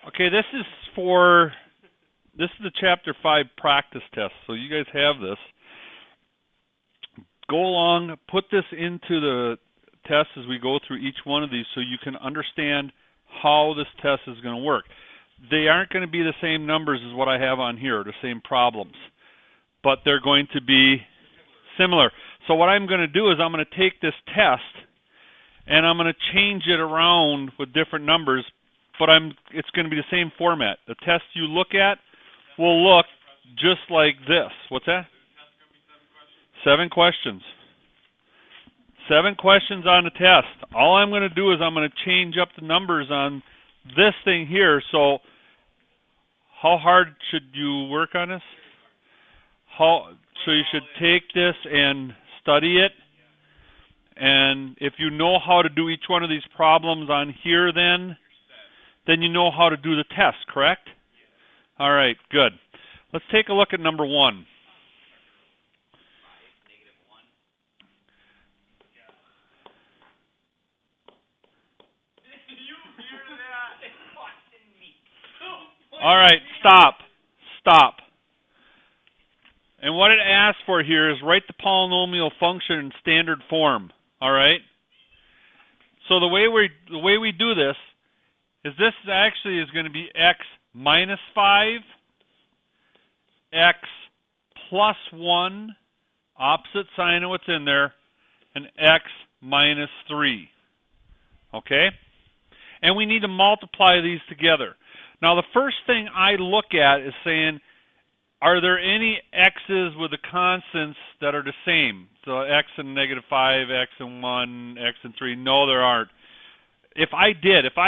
Okay, this is the Chapter 5 practice test, so you guys have this. Go along, put this into the test as we go through each one of these so you can understand how this test is going to work. They aren't going to be the same numbers as what I have on here, the same problems, but they're going to be similar. So what I'm going to do is I'm going to take this test and I'm going to change it around with different numbers, but it's going to be the same format. The test you look at will look just like this. What's that? 7 questions. 7 questions on the test. All I'm going to do is I'm going to change up the numbers on this thing here. So how hard should you work on this? So you should take this and study it. And if you know how to do each one of these problems on here, then you know how to do the test, correct? All right, good. Let's take a look at number 1. All right, stop. And what it asks for here is write the polynomial function in standard form. All right. So the way we do this is actually is going to be x minus 5, x plus 1, opposite sign of what's in there, and x minus 3. Okay? And we need to multiply these together. Now the first thing I look at is saying, are there any x's with the constants that are the same? So x and negative 5, x and 1, x and 3. No, there aren't. If I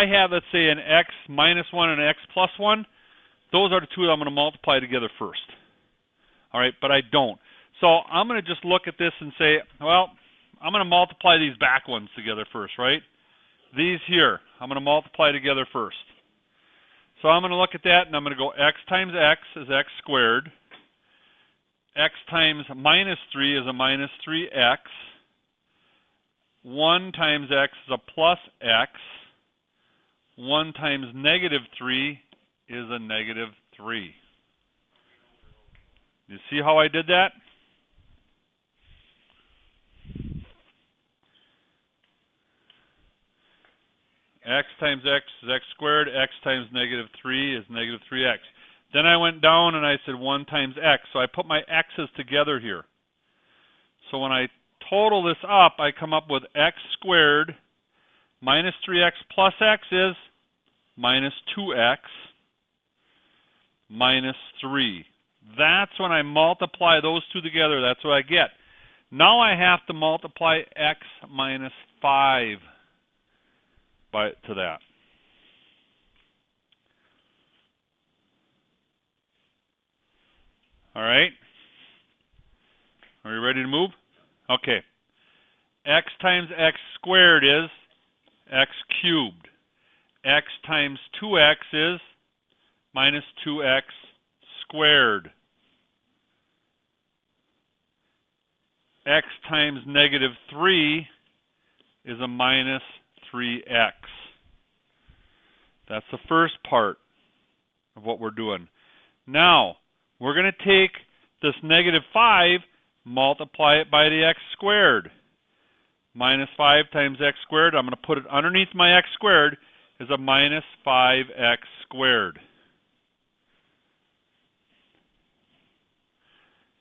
have, let's say, an x minus 1 and an x plus 1, those are the two that I'm going to multiply together first. All right, but I don't. So I'm going to just look at this and say, well, I'm going to multiply these back ones together first, right? These here, I'm going to multiply together first. So I'm going to look at that, and I'm going to go x times x is x squared. X times minus 3 is a minus 3x. 1 times x is a plus x. 1 times negative 3 is a negative 3. You see how I did that? X times x is x squared. X times negative 3 is negative 3x. Then I went down and I said 1 times x. So I put my x's together here. So when I total this up, I come up with x squared minus 3x plus x is minus 2x minus 3. That's when I multiply those two together. That's what I get. Now I have to multiply x minus 5 to that. All right. Are you ready to move? Okay. X times x squared is x cubed. X times 2x is minus 2x squared. X times negative 3 is a minus 3x. That's the first part of what we're doing. Now, we're going to take this negative 5, multiply it by the x squared. Minus 5 times x squared, I'm going to put it underneath my x squared, is a minus 5x squared.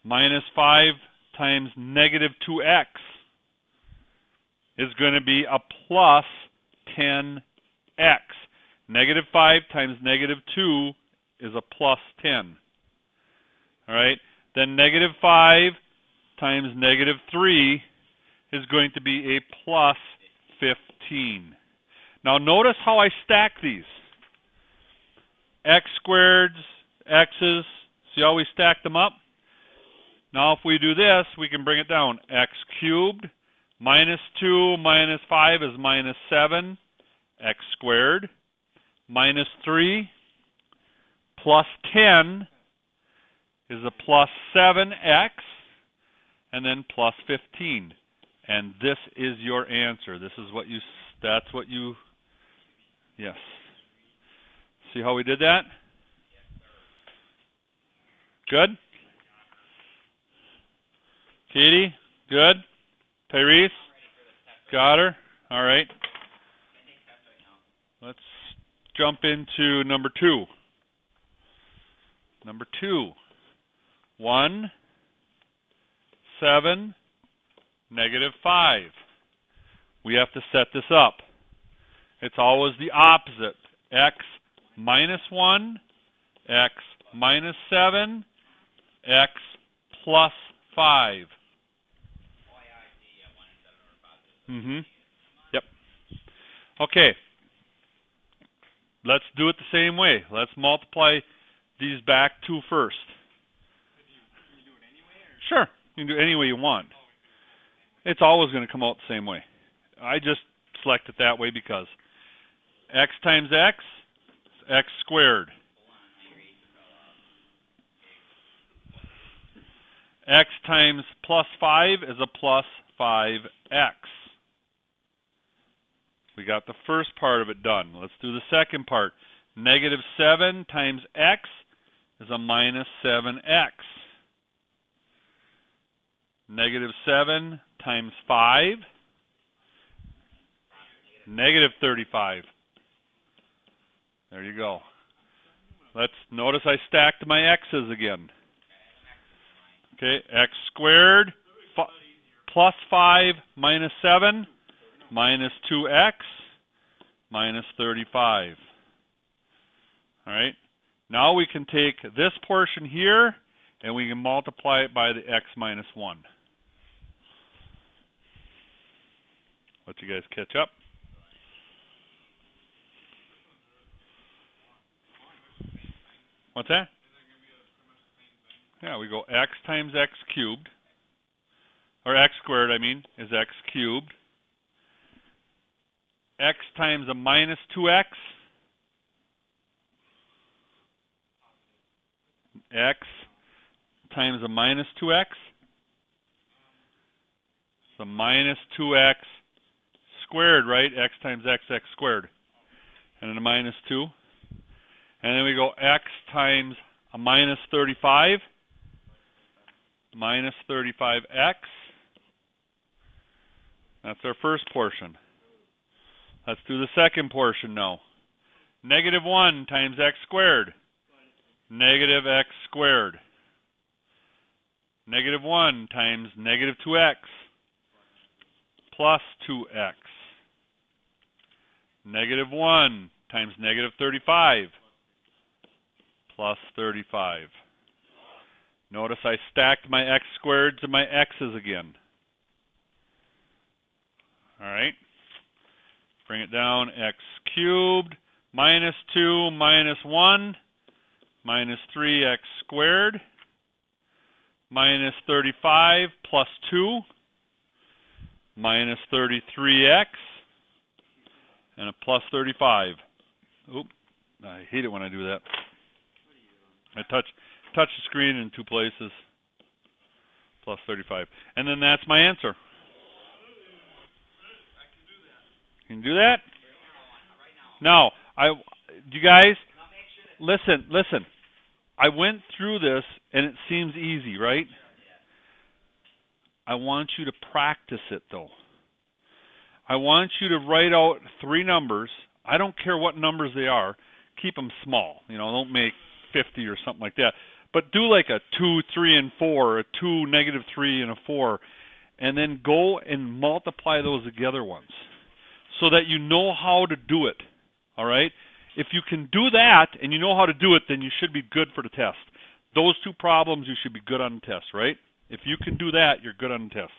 Minus 5 times negative 2x is going to be a plus 10x. Negative 5 times negative 2 is a plus 10. All right? Then negative 5 times negative 3 is going to be a plus 15. Now notice how I stack these. X squareds, x's, see how we stack them up? Now if we do this, we can bring it down. X cubed minus 2 minus 5 is minus 7, x squared. Minus 3 plus 10 is a plus 7x, and then plus 15. And this is your answer. This is what you, yes. See how we did that? Good? Katie? Good? Tyrese? Got her? All right. Let's jump into number 2. Number 2. 1, 7, -5. We have to set this up. It's always the opposite. X minus 1, X minus 7, X plus 5. Yep. Okay. Let's do it the same way. Let's multiply these back 2 first. Sure. You can do it any way you want. It's always going to come out the same way. I just select it that way because x times x is x squared. X times plus 5 is a plus 5x. We got the first part of it done. Let's do the second part. -7 times x is a minus 7x. -7 times 5, -35. There you go. Let's notice I stacked my x's again. Okay, x squared plus 5 minus 7 minus 2x minus 35. All right. Now we can take this portion here and we can multiply it by the x minus 1. Let you guys catch up. What's that? Yeah, we go x times x cubed, or x squared, I mean, is x cubed. X times a minus 2x. X times a minus 2x. So minus 2x squared, right? X times x, x squared. And then a minus 2. And then we go x times a minus 35. Minus 35x. That's our first portion. Let's do the second portion now. -1 times x squared. Negative x squared. -1 times negative 2x. Plus 2x. -1 times negative 35. Plus 35. Notice I stacked my x squareds and my x's again. All right. Bring it down. X cubed minus 2 minus 1 minus 3x squared minus 35 plus 2 minus 33x and a plus 35. Oop, I hate it when I do that. I touch the screen in 2 places. Plus 35. And then that's my answer. Can you do that? Now, you guys, listen. I went through this and it seems easy, right? I want you to practice it though. I want you to write out 3 numbers. I don't care what numbers they are. Keep them small. You know, don't make 50 or something like that. But do like a 2, 3, and 4, a 2, -3, and a 4, and then go and multiply those together once so that you know how to do it, all right? If you can do that and you know how to do it, then you should be good for the test. Those 2 problems, you should be good on the test, right? If you can do that, you're good on the test.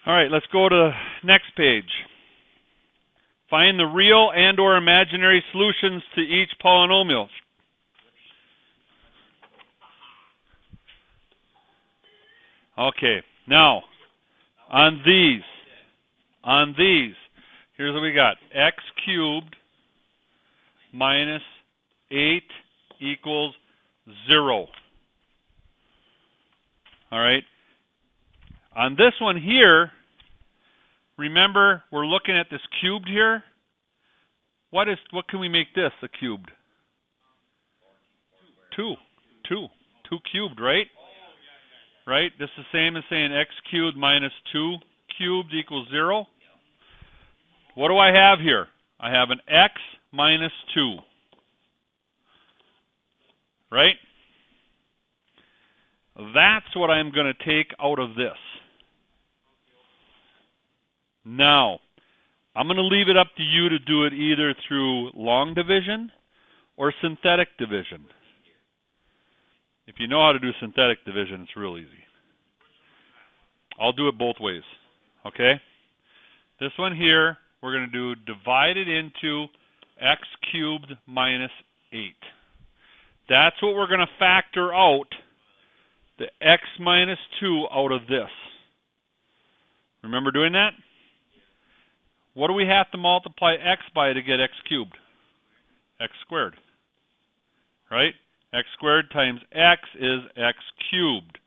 All right, let's go to the next page. Find the real and or imaginary solutions to each polynomial. Okay, now, on these, here's what we got. X cubed minus 8 equals 0. All right. On this one here, remember, we're looking at this cubed here. What can we make this a cubed? 2. 2. 2 cubed, right? Right? This is the same as saying x cubed minus 2 cubed equals 0. What do I have here? I have an x minus 2. Right? That's what I'm going to take out of this. Now, I'm going to leave it up to you to do it either through long division or synthetic division. If you know how to do synthetic division, it's real easy. I'll do it both ways. Okay? This one here, we're going to do divided into x cubed minus 8. That's what we're going to factor out, the x minus 2 out of this. Remember doing that? What do we have to multiply x by to get x cubed? X squared. Right? X squared times x is x cubed.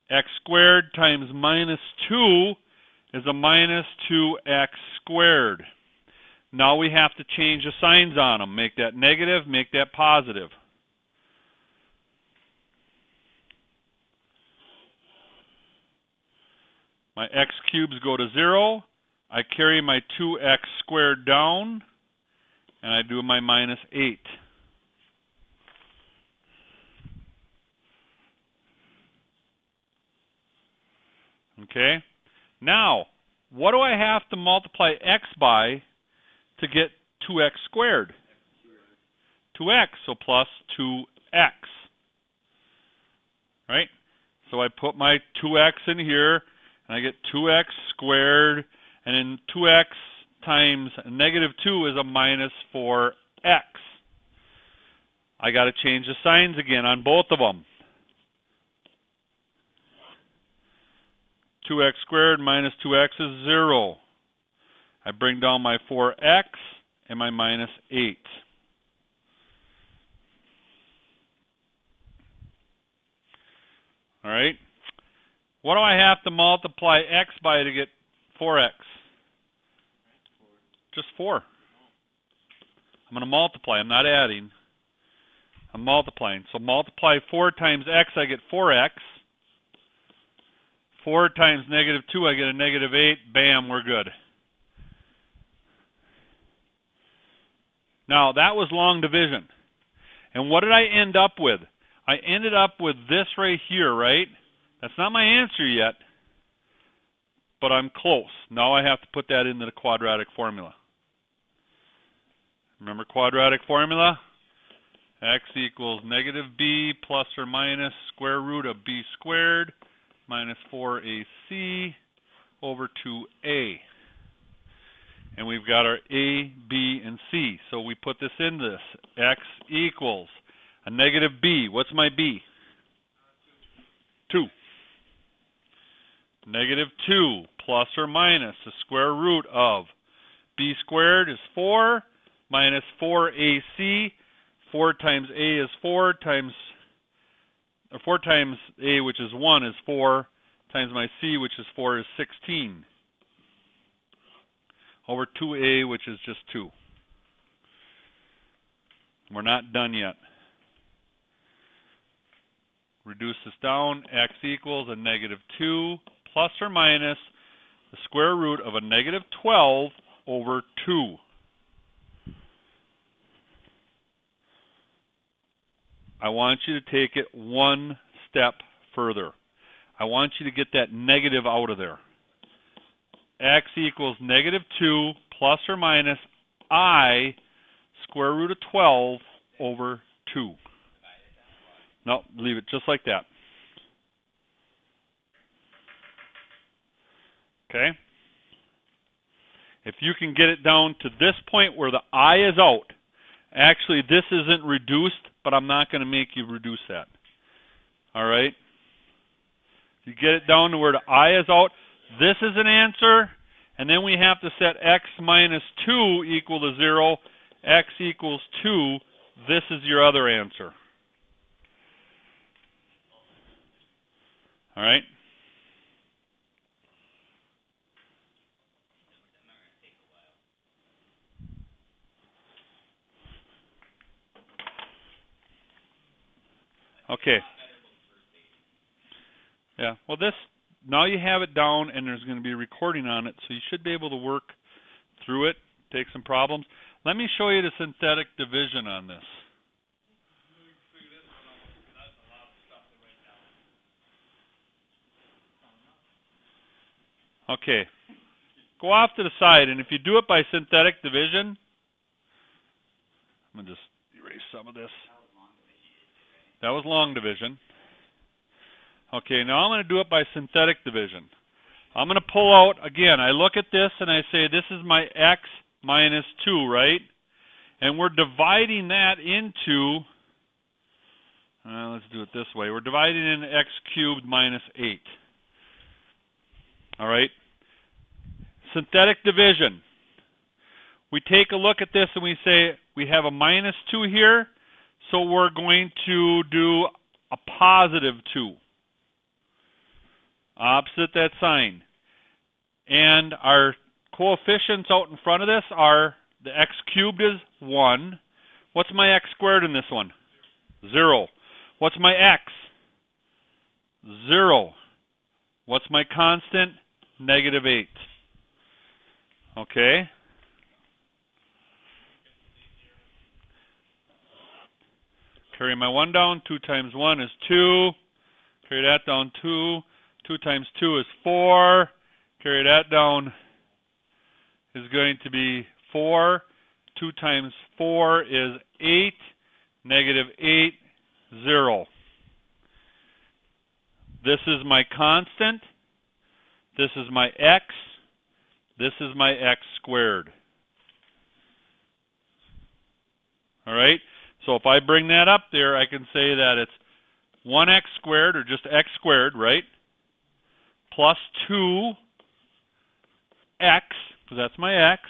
X squared times minus 2 is a minus 2x squared. Now we have to change the signs on them. Make that negative, make that positive. My x cubes go to 0. I carry my 2x squared down, and I do my minus 8. Okay? Now, what do I have to multiply x by to get 2x squared? 2x, so plus 2x. Right? So I put my 2x in here, and I get 2x squared, and then 2x times negative 2 is a minus 4x. I got to change the signs again on both of them. 2x squared minus 2x is 0. I bring down my 4x and my minus 8. All right? What do I have to multiply x by to get 4x? Just 4. I'm going to multiply. I'm not adding. I'm multiplying. So multiply 4 times x, I get 4x. 4 times negative 2, I get a negative 8. Bam, we're good. Now, that was long division. And what did I end up with? I ended up with this right here, right? That's not my answer yet, but I'm close. Now I have to put that into the quadratic formula. Remember quadratic formula? X equals negative b plus or minus square root of b squared minus 4ac over 2a. And we've got our a, b, and c. So we put this in this. X equals a negative b. What's my b? 2. Negative 2 plus or minus the square root of b squared is 4 minus 4ac. 4 times a is 4 times a, which is 1, is 4, times my c, which is 4, is 16, over 2a, which is just 2. We're not done yet. Reduce this down. X equals a negative 2 plus or minus the square root of a negative 12 over 2. I want you to take it one step further. I want you to get that negative out of there. X equals negative 2 plus or minus I square root of 12 over 2. No, leave it just like that. Okay? If you can get it down to this point where the I is out, actually this isn't reduced, but I'm not going to make you reduce that. All right? If you get it down to where the I is out, this is an answer, and then we have to set x minus 2 equal to 0. X equals 2. This is your other answer. All right? Okay. Yeah. Well, this, now you have it down, and there's going to be a recording on it, so you should be able to work through it, take some problems. Let me show you the synthetic division on this. Okay. Go off to the side, and if you do it by synthetic division, I'm going to just erase some of this. That was long division. Okay, now I'm going to do it by synthetic division. I'm going to pull out, again, I look at this and I say this is my x minus 2, right? And we're dividing that into, let's do it this way. We're dividing into x cubed minus 8. All right? Synthetic division. We take a look at this and we say we have a minus 2 here, so we're going to do a positive 2. Opposite that sign. And our coefficients out in front of this are, the x cubed is 1. What's my x squared in this one? 0. What's my x? 0. What's my constant? Negative 8. Okay? Carry my 1 down. 2 times 1 is 2. Carry that down 2. 2 times 2 is 4. Carry that down is going to be 4. 2 times 4 is 8. Negative 8, 0. This is my constant. This is my x. This is my x squared. All right? So if I bring that up there, I can say that it's 1x squared, or just x squared, right? Plus 2x, because that's my x,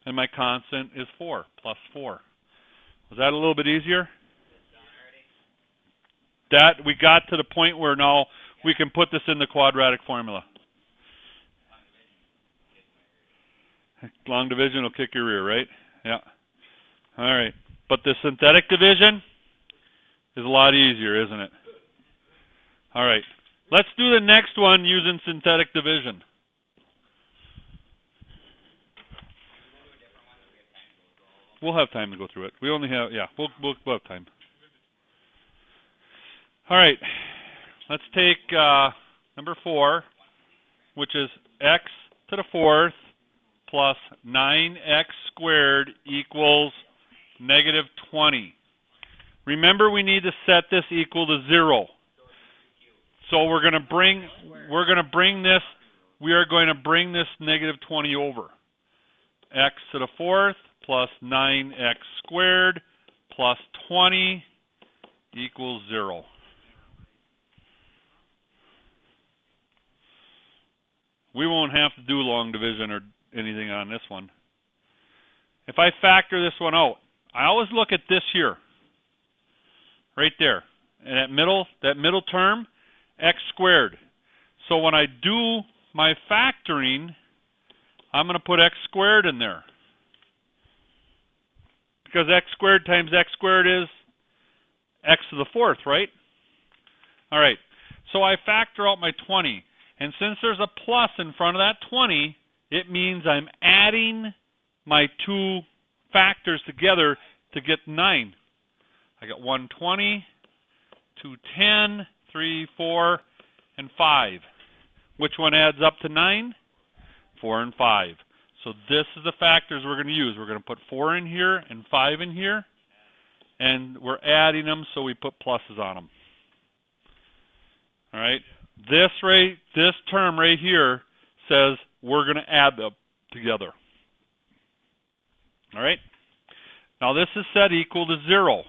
and my constant is 4, plus 4. Was that a little bit easier? That, we got to the point where now we can put this in the quadratic formula. Long division will kick your rear, right? Yeah. All right. But the synthetic division is a lot easier, isn't it? All right. Let's do the next one using synthetic division. We'll have time to go through it. We only have, yeah, we'll have time. All right. Let's take number 4, which is x to the 4th plus 9x squared equals negative 20. Remember, we need to set this equal to 0. So we are going to bring this negative 20 over. X to the 4th plus 9x squared plus 20 equals 0. We won't have to do long division or anything on this one. If I factor this one out, I always look at this here, right there, and that middle term, x squared. So when I do my factoring, I'm going to put x squared in there, because x squared times x squared is x to the 4th, right? All right, so I factor out my 20, and since there's a plus in front of that 20, it means I'm adding my 2 factors together to get 9. I got 120, 210, 3, 4, and 5. Which one adds up to 9? 4 and 5. So this is the factors we're going to use. We're going to put 4 in here and 5 in here, and we're adding them, so we put pluses on them. All right. This term right here says we're going to add them together. All right. Now this is set equal to 0.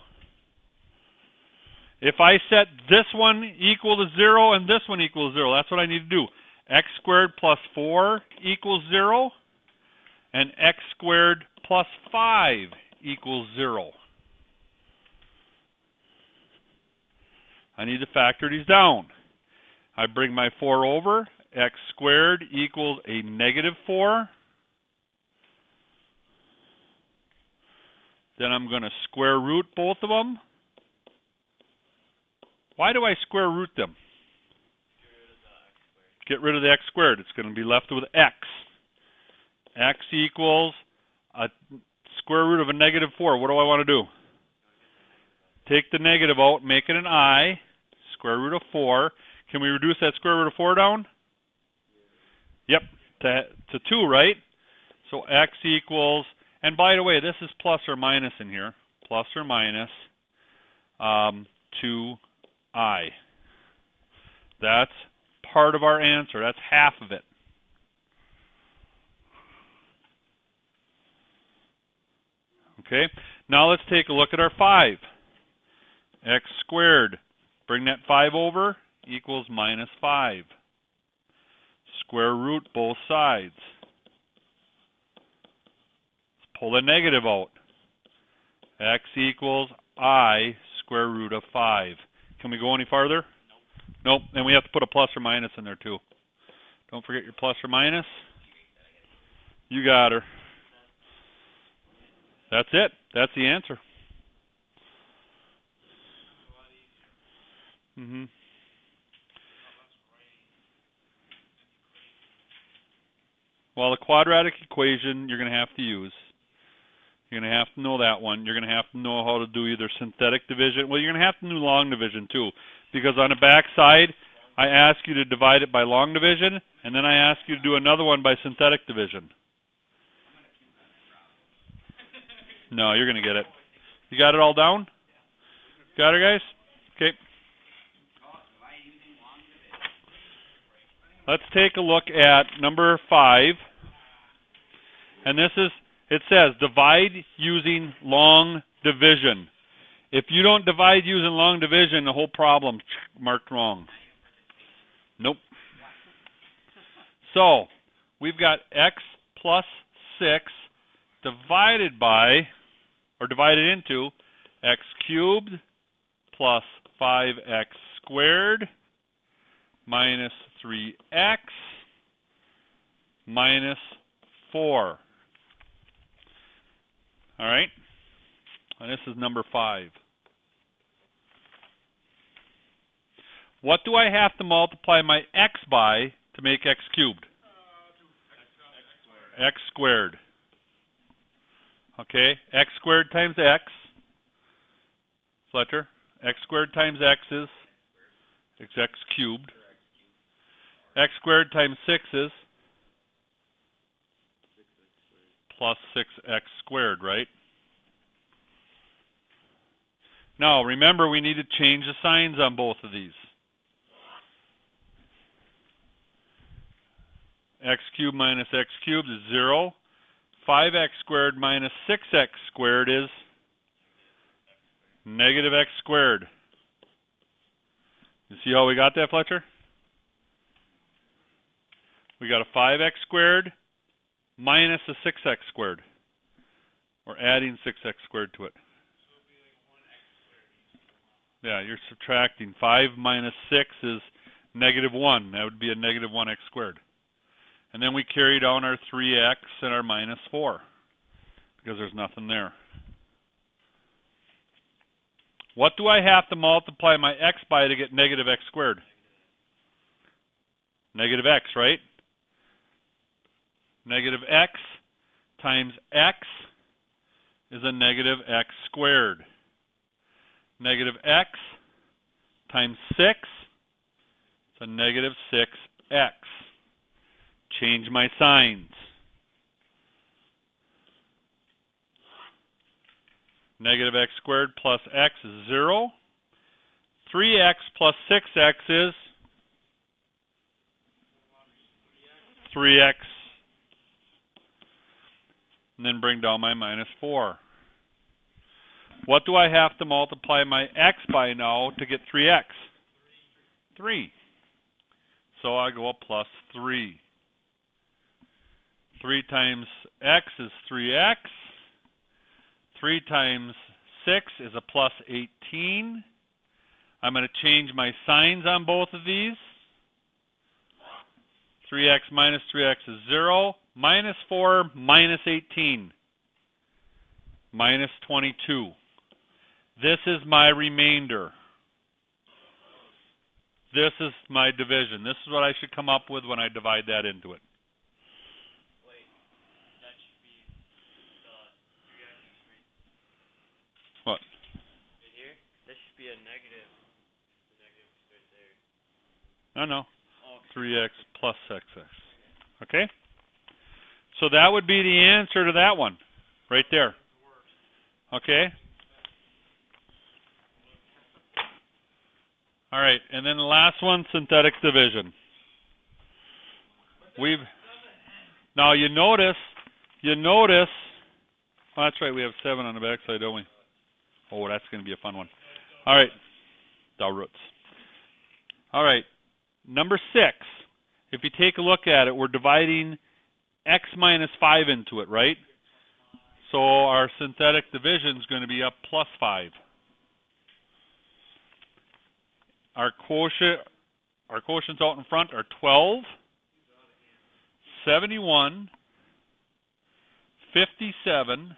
If I set this one equal to 0 and this one equal to 0, that's what I need to do. X squared plus 4 equals 0, and x squared plus 5 equals 0. I need to factor these down. I bring my 4 over. X squared equals a negative 4. Then I'm going to square root both of them. Why do I square root them? Get rid of the x squared. It's going to be left with x. X equals a square root of a negative 4. What do I want to do? Take the negative out, make it an I, square root of 4. Can we reduce that square root of 4 down? Yep, to 2, right? So x equals, and by the way, this is plus or minus in here, plus or minus 2I. That's part of our answer. That's half of it. Okay, now let's take a look at our 5. X squared, bring that 5 over, equals minus 5. Square root both sides. Let's pull the negative out. X equals I square root of 5. Can we go any farther? Nope. And we have to put a plus or minus in there too. Don't forget your plus or minus. You got her. That's it. That's the answer. Well, the quadratic equation you're going to have to use. You're going to have to know that one. You're going to have to know how to do either synthetic division. Well, you're going to have to do long division too, because on the back side, I ask you to divide it by long division, and then I ask you to do another one by synthetic division. No, you're going to get it. You got it all down? Got it, guys? Okay. Let's take a look at number 5. And this is, it says, divide using long division. If you don't divide using long division, the whole problem's marked wrong. Nope. So, we've got x plus 6 divided by, or divided into, x cubed plus 5x squared minus 3x minus 4. All right? And this is number 5. What do I have to multiply my x by to make x cubed? X squared. Okay? X squared times x. Fletcher. X squared times x is x cubed. X squared times 6 is plus 6x squared, right? Now, remember, we need to change the signs on both of these. X cubed minus x cubed is 0. 5x squared minus 6x squared is negative x squared. You see how we got that, Fletcher? We got a 5x squared minus a 6x squared. We're adding 6x squared to it. Yeah, you're subtracting. 5 minus 6 is negative 1. That would be a negative 1x squared. And then we carry down our 3x and our minus 4 because there's nothing there. What do I have to multiply my x by to get negative x squared? Negative x, right? Negative x times x is a negative x squared. Negative x times 6 is a negative 6x. Change my signs. Negative x squared plus x is 0. 3x plus 6x is 3x. And then bring down my minus 4. What do I have to multiply my x by now to get 3x? 3. So I go up plus 3. 3 times x is 3x. 3 times 6 is a plus 18. I'm going to change my signs on both of these. 3x minus 3x is 0. Minus 4 minus 18. Minus 22. This is my remainder. This is my division. This is what I should come up with when I divide that into it. Wait, that should be the 3x right What? here? That should be a negative. The negative is right there. No. Oh, 3x plus xx. Okay? So that would be the answer to that one. Right there. Okay? All right, and then the last one, synthetic division. Now you notice, oh, that's right, we have 7 on the back side, don't we? Oh, that's going to be a fun one. All right, the roots. All right, number 6. If you take a look at it, we're dividing x minus 5 into it, right? So our synthetic division is going to be up plus 5. Our quotients out in front are 12, 71, 57,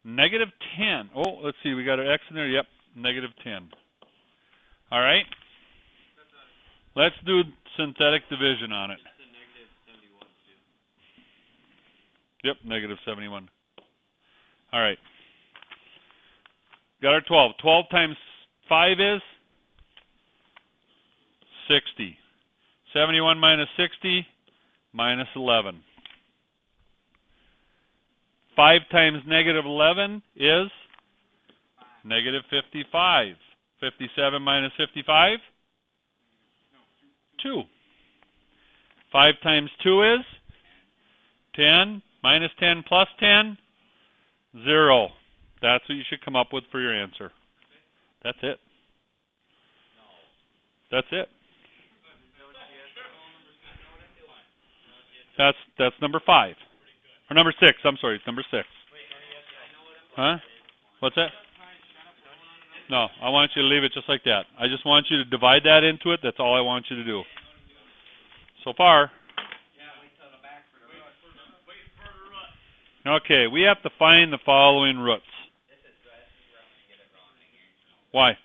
negative 10. Oh, let's see, we got an x in there. Yep, negative 10. All right? Let's do synthetic division on it. Yep, negative 71. All right. Got our 12. 12 times 5 is 60. 71 minus 60, minus 11. 5 times negative 11 is negative 55. 57 minus 55? 2. 5 times 2 is 10. Minus 10 plus 10? 0. That's what you should come up with for your answer. That's it. That's it. That's number 5. Or number 6. I'm sorry, it's number 6. Huh? What's that? No, I want you to leave it just like that. I just want you to divide that into it. That's all I want you to do. So far. Okay, we have to find the following roots. Why?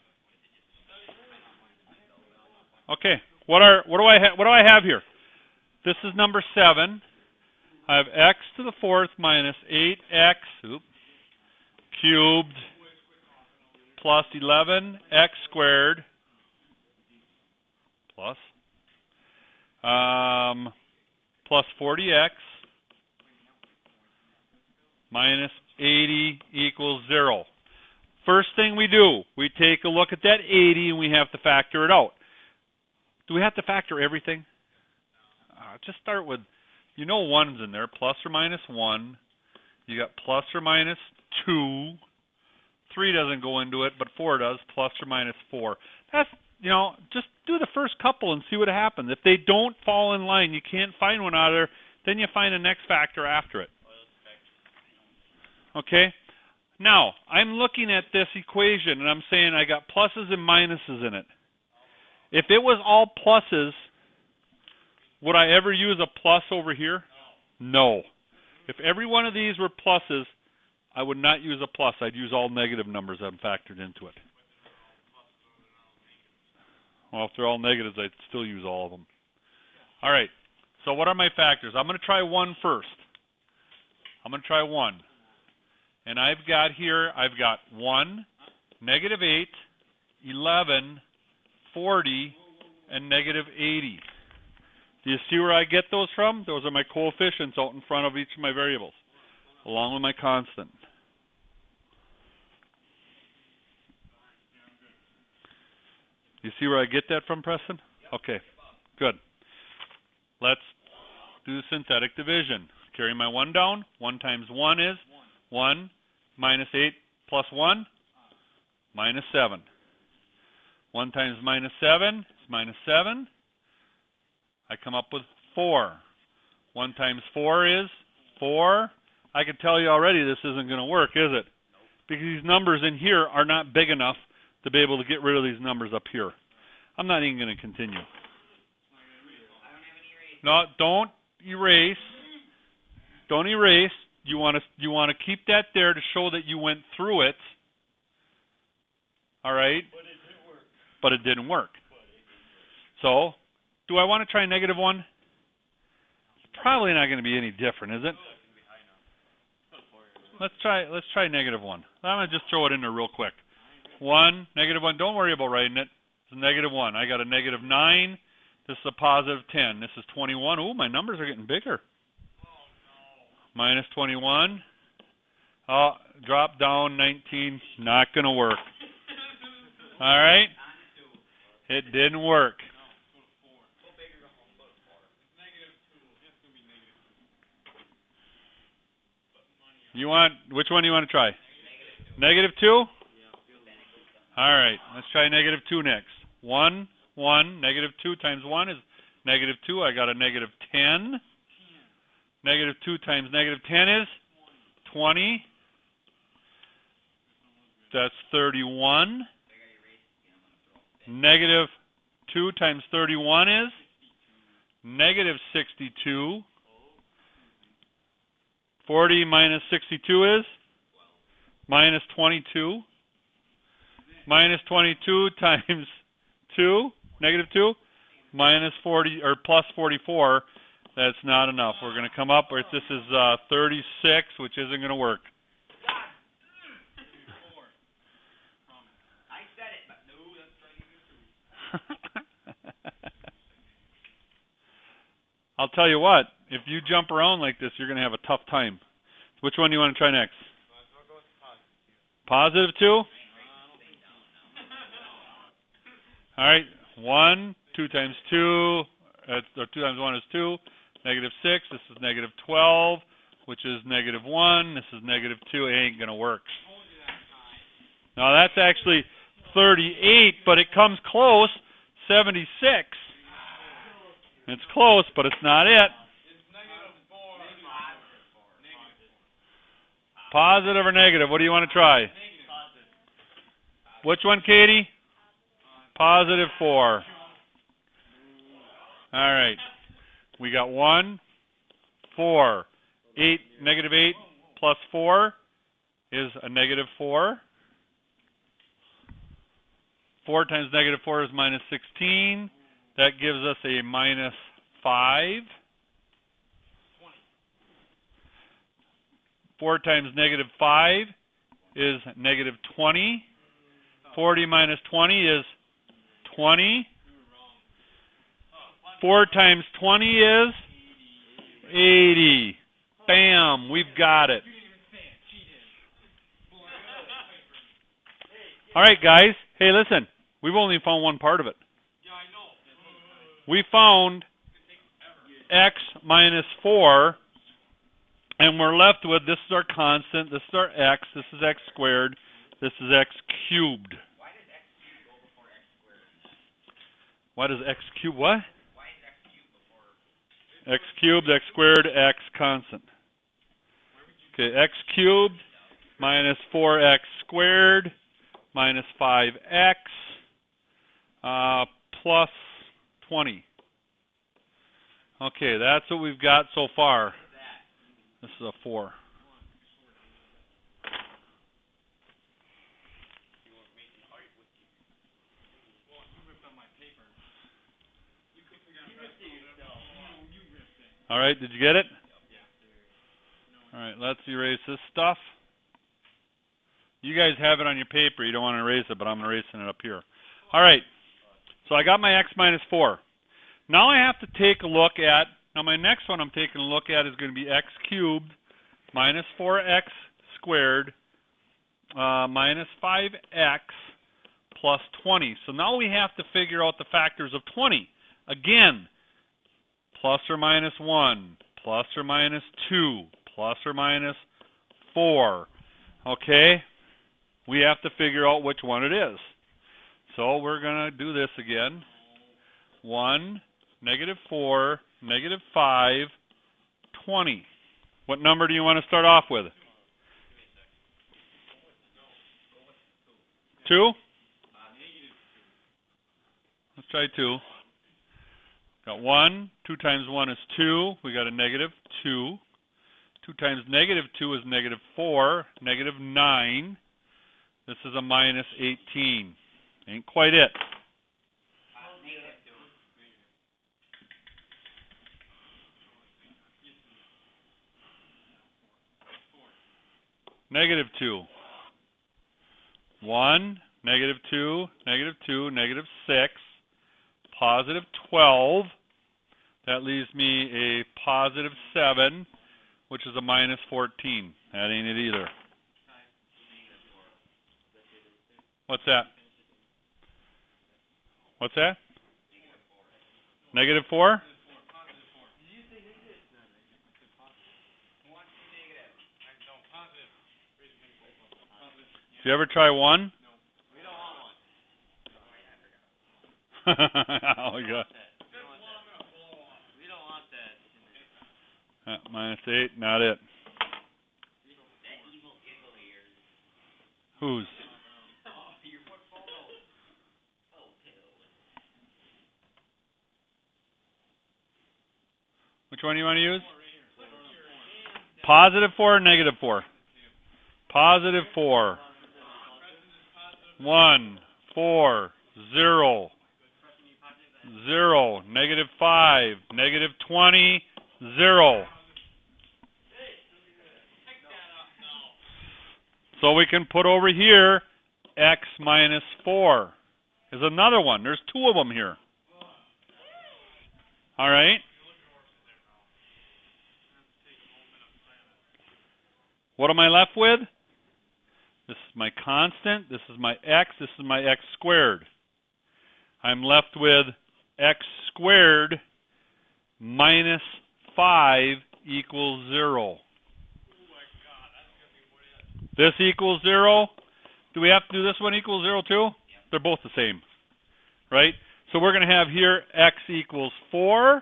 Okay, what do I have here? This is number 7. I have x to the 4th minus 8x cubed plus 11x squared plus 40x minus 80 equals 0. First thing we do, we take a look at that 80 and we have to factor it out. Do we have to factor everything? Just start with, 1's in there, plus or minus 1. You got plus or minus 2. 3 doesn't go into it, but 4 does, plus or minus 4. That's, just do the first couple and see what happens. If they don't fall in line, you can't find one out of there, then you find the next factor after it. Okay? Now, I'm looking at this equation, and I'm saying I got pluses and minuses in it. If it was all pluses, would I ever use a plus over here? No. If every one of these were pluses, I would not use a plus. I'd use all negative numbers that I'm factored into it. Well, if they're all negatives, I'd still use all of them. All right. So what are my factors? I'm going to try 1 first. I'm going to try 1. And I've got 1, negative 8, 11, 40, and negative 80. Do you see where I get those from? Those are my coefficients out in front of each of my variables, along with my constant. You see where I get that from, Preston? Okay, good. Let's do synthetic division. Carry my 1 down. 1 times 1 is 1 minus 8 plus 1, minus 7. 1 times minus 7 is minus 7. I come up with 4. 1 times 4 is 4. I can tell you already this isn't going to work, is it? Because these numbers in here are not big enough to be able to get rid of these numbers up here. I'm not even going to continue. No, don't erase. Don't erase. You want to keep that there to show that you went through it. All right? but it didn't work. So, do I want to try -1? It's probably not going to be any different, is it? Let's try -1. I'm going to just throw it in there real quick. 1, -1. Don't worry about writing it. It's -1. I got a -9. This is a +10. This is 21. Ooh, my numbers are getting bigger. -21. Oh, drop down 19. Not going to work. All right. It didn't work. Which one do you want to try? -2? All right. Let's try -2 next. 1, 1, -2 times 1 is -2. I got a -10. -2 times -10 is 20. That's 31. -2 times 31 is -62. 40 minus 62 is -22. -22 times 2, -2, minus 40 or plus 44. That's not enough. We're going to come up with this is 36, which isn't going to work. I said it, but no, that's I'll tell you what, if you jump around like this, you're going to have a tough time. Which one do you want to try next? +2? All right, 1, 2 times 2, or 2 times 1 is 2, -6, this is -12, which is -1, this is -2, it ain't going to work. Now that's actually 38, but it comes close, 76. It's close, but it's not it. Positive or negative? What do you want to try? Which one, Katie? +4. All right. We got 1, 4, 8, -8 plus 4 is a -4. 4 times -4 is -16. That gives us a -5. 4 times -5 is -20. 40 minus 20 is 20. 4 times 20 is 80. Bam, we've got it. All right, guys. Hey, listen. We've only found one part of it. We found x minus 4, and we're left with, this is our constant, this is our x, this is x squared, this is x cubed. Why does x cubed what? Why is x cubed before? X cubed, x squared, x constant. Okay, x cubed minus 4x squared minus 5x plus 20. Okay, that's what we've got so far. This is a 4. All right, did you get it? All right, let's erase this stuff. You guys have it on your paper. You don't want to erase it, but I'm erasing it up here. All right, so I got my x minus 4. Now I have to take a look at, now my next one I'm taking a look at is going to be x cubed minus 4x squared minus 5x plus 20. So now we have to figure out the factors of 20. Again, plus or minus 1, plus or minus 2, plus or minus 4. Okay? We have to figure out which one it is. So we're going to do this again. 1, -4, -5, 20. What number do you want to start off with? 2? Let's try 2. Got 1. 2 times 1 is 2. We got a -2. 2 times -2 is -4. -9. This is a -18. Ain't quite it. negative 2. 1, negative 2, negative 2, negative 6, positive 12. That leaves me a positive 7, which is a minus 14. That ain't it either. What's that? What's that? Negative 4? Did you ever try 1? Oh, God. Minus 8, not it. Whose? Which one do you want to use? Positive 4 or negative 4? Positive 4. 1, 4, 0, 0, negative 5, negative 20, 0. So we can put over here x minus 4 is another one. There's 2 of them here. All right. What am I left with? This is my constant. This is my x. This is my x squared. I'm left with x squared minus 5 equals 0. This equals 0. Do we have to do this one equals 0 too? They're both the same, right? So we're going to have here x equals 4, and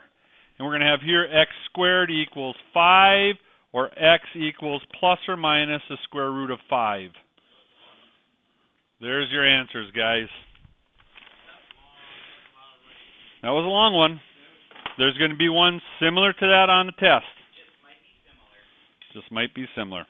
we're going to have here x squared equals 5, or x equals plus or minus the square root of 5. There's your answers, guys. That was a long one. There's going to be one similar to that on the test. Just might be similar.